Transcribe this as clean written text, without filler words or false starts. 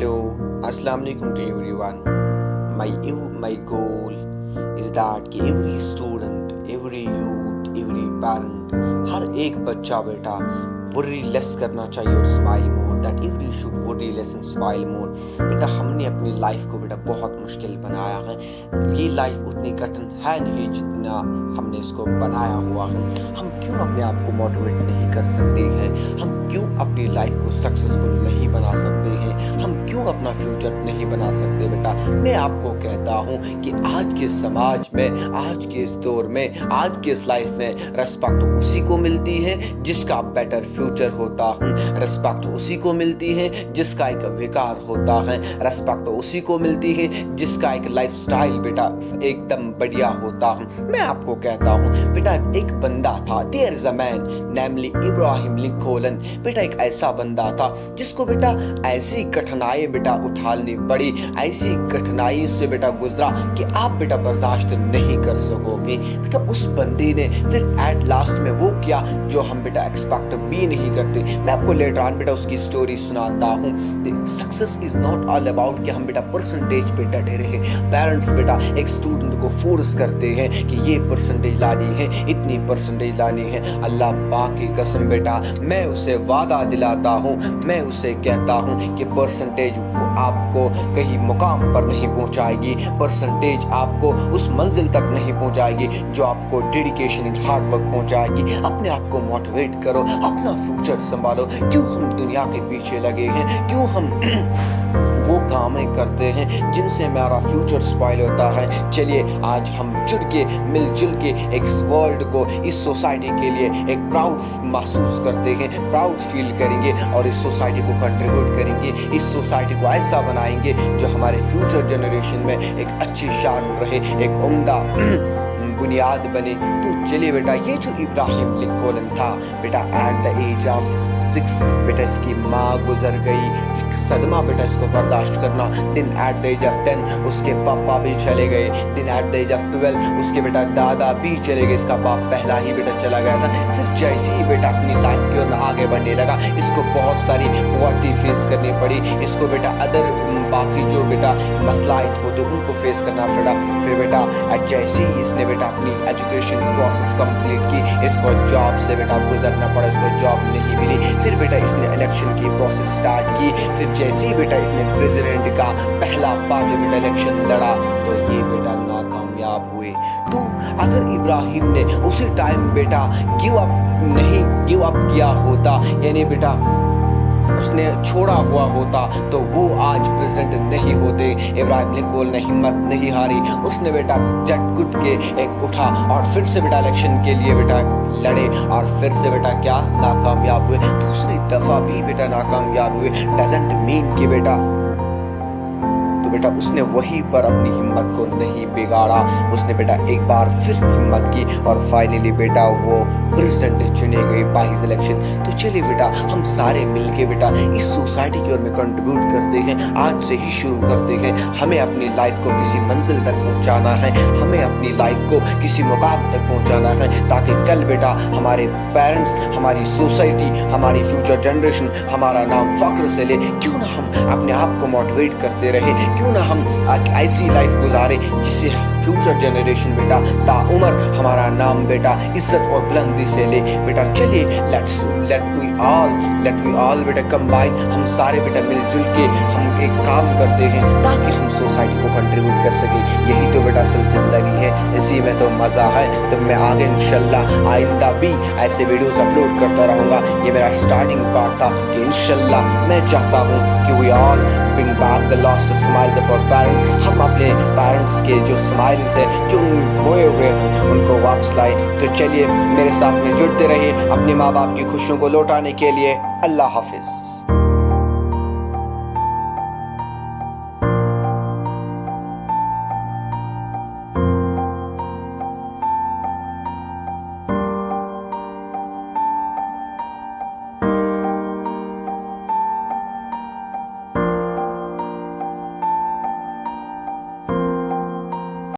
Hello, Assalamu alaikum to everyone. My goal is that कि every student, every youth, every parent, हर एक बच्चा बेटा worry less करना चाहिए और smile more. That every should worry less and smile more. बेटा हमने अपनी लाइफ को बेटा बहुत मुश्किल बनाया है. ये लाइफ उतनी कठिन है नहीं जितना हमने इसको बनाया हुआ है. हम क्यों अपने आप को मोटिवेट नहीं कर सकते हैं? हम क्यों अपनी लाइफ को सक्सेसफुल नहीं बना सकते हैं? हम क्यों अपना फ्यूचर नहीं बना सकते? बेटा मैं आपको कहता हूँ कि आज के समाज में, आज के इस दौर में, आज के इस लाइफ में रिस्पेक्ट उसी को मिलती है जिसका बेटर फ्यूचर होता है. रिस्पेक्ट उसी को मिलती है जिसका एक विकार होता है. रिस्पेक्ट उसी को मिलती है जिसका एक लाइफस्टाइल बेटा एकदम बढ़िया होता है. मैं आपको कहता हूँ बेटा एक बंदा था, there is a man namely Ibrahim Lincoln. बेटा एक ऐसा बंदा था जिसको बेटा ऐसी कठिनाई बेटा उठानी पड़ी, ऐसी कठिनाई से बेटा गुजरा कि आप बेटा बर्दाश्त नहीं कर सकोगे. बेटा उस बंदे ने फिर एट लास्ट में वो किया जो हम बेटा एक्सपेक्ट भी नहीं करते. मैं आपको लेटर ऑन बेटा उसकी स्टोरी सुनाता हूँ. Success is not all about कि हम बेटा परसेंटेज पे डटे रहे. पेरेंट्स बेटा एक स्टूडेंट को फोर्स करते हैं कि ये परसेंटेज लानी है, इतनी परसेंटेज लानी है. अल्लाह पाक की कसम बेटा मैं उसे वादा दिलाता हूँ, मैं उसे कहता हूँ कि परसेंटेज आपको कहीं मुकाम पर नहीं पहुँचाएगी. परसेंटेज आपको उस मंजिल तक नहीं पहुँचाएगी जो आपको डेडिकेशन एंड हार्ड वर्क पहुँचाएगी. अपने आप को मोटिवेट करो, अपना फ्यूचर संभालो. क्यों हम दुनिया के पीछे लगे हैं? क्यों हम वो कामें करते हैं जिनसे हमारा फ्यूचर स्पॉइल होता है? चलिए आज हम जुड़ के मिलजुल के एक वर्ल्ड को, इस सोसाइटी के लिए एक प्राउड महसूस करते हैं, प्राउड फील करेंगे और इस सोसाइटी को कंट्रीब्यूट करेंगे. इस सोसाइटी को ऐसा बनाएंगे जो हमारे फ्यूचर जनरेशन में एक अच्छी शान रहे, एक उम्दा बुनियाद बने. तो चलिए बेटा ये जो इब्राहिम लिंकन था बेटा एट द एज ऑफ 6 बेटा इसकी माँ गुजर गई. सदमा बेटा इसको बर्दाश्त करना. दिन एट द एज ऑफ 10 उसके पापा भी चले गए. दिन एट द एज ऑफ 12 उसके बेटा दादा भी चले गए. इसका बाप पहला ही बेटा चला गया था. फिर जैसे ही बेटा अपनी लाइफ की ओर में आगे बढ़ने लगा इसको बहुत सारी पॉवर्टी फेस करनी पड़ी. इसको बेटा अदर बाकी जो बेटा मसलाइट होते उनको फेस करना पड़ा. फिर बेटा जैसे ही इसने बेटा अपनी एजुकेशन प्रोसेस कंप्लीट की इसको जॉब से बेटा गुजरना पड़ा. इसको जॉब नहीं मिली. फिर बेटा इसने इलेक्शन की प्रोसेस स्टार्ट की. फिर जैसे ही बेटा इसने प्रेसिडेंट का पहला पार्लियामेंट इलेक्शन लड़ा तो ये बेटा नाकामयाब हुए. तो अगर इब्राहिम ने उसी टाइम बेटा गिव अप किया होता, यानी बेटा उसने छोड़ा हुआ होता तो वो आज प्रेसिडेंट नहीं होते. इब्राहिम लिंकन ने हिम्मत नहीं हारी. उसने बेटा जट कुट के एक उठा और फिर से बेटा इलेक्शन के लिए बेटा लड़े और फिर से बेटा क्या नाकामयाब हुए. दूसरी दफा भी बेटा नाकामयाब हुए. डजंट मीन कि बेटा बेटा उसने वहीं पर अपनी हिम्मत को नहीं बिगाड़ा. उसने बेटा एक बार फिर हिम्मत की और फाइनली बेटा वो प्रेसिडेंट चुने गए बाई इलेक्शन. तो चलिए बेटा हम सारे मिलके बेटा इस सोसाइटी की ओर में कंट्रीब्यूट करते हैं. आज से ही शुरू करते हैं. हमें अपनी लाइफ को किसी मंजिल तक पहुंचाना है, हमें अपनी लाइफ को किसी मुकाम तक पहुंचाना है ताकि कल बेटा हमारे पेरेंट्स, हमारी सोसाइटी, हमारी फ्यूचर जनरेशन हमारा नाम फख्र से ले. क्यों ना हम अपने आप को मोटिवेट करते रहे, क्यों ना हम ऐसी लाइफ गुजारे जिससे फ्यूचर जनरेशन बेटा ताउमर हमारा नाम बेटा इज्जत और बुलंदी से ले. बेटा चलिए लेट वी ऑल बेटा कंबाइन. हम सारे बेटा मिलजुल के हम एक काम करते हैं ताकि हम सोसाइटी को कंट्रीब्यूट कर सके. यही तो बेटा असल जिंदगी है, इसी में तो मजा है. तो मैं आगे इंशाल्लाह आइंदा भी ऐसे वीडियोस अपलोड करता रहूँगा. ये मेरा स्टार्टिंग पार्ट था कि इंशाल्लाह मैं चाहता हूँ कि we all bring back the lost smiles of our parents. हम अपने पेरेंट्स के जो स्माइल्स है जो खोए हुए हैं उनको वापस लाए. तो चलिए मेरे साथ में जुड़ते रहिए अपने माँ बाप की खुशियों को लौटाने के लिए. अल्लाह हाफिज.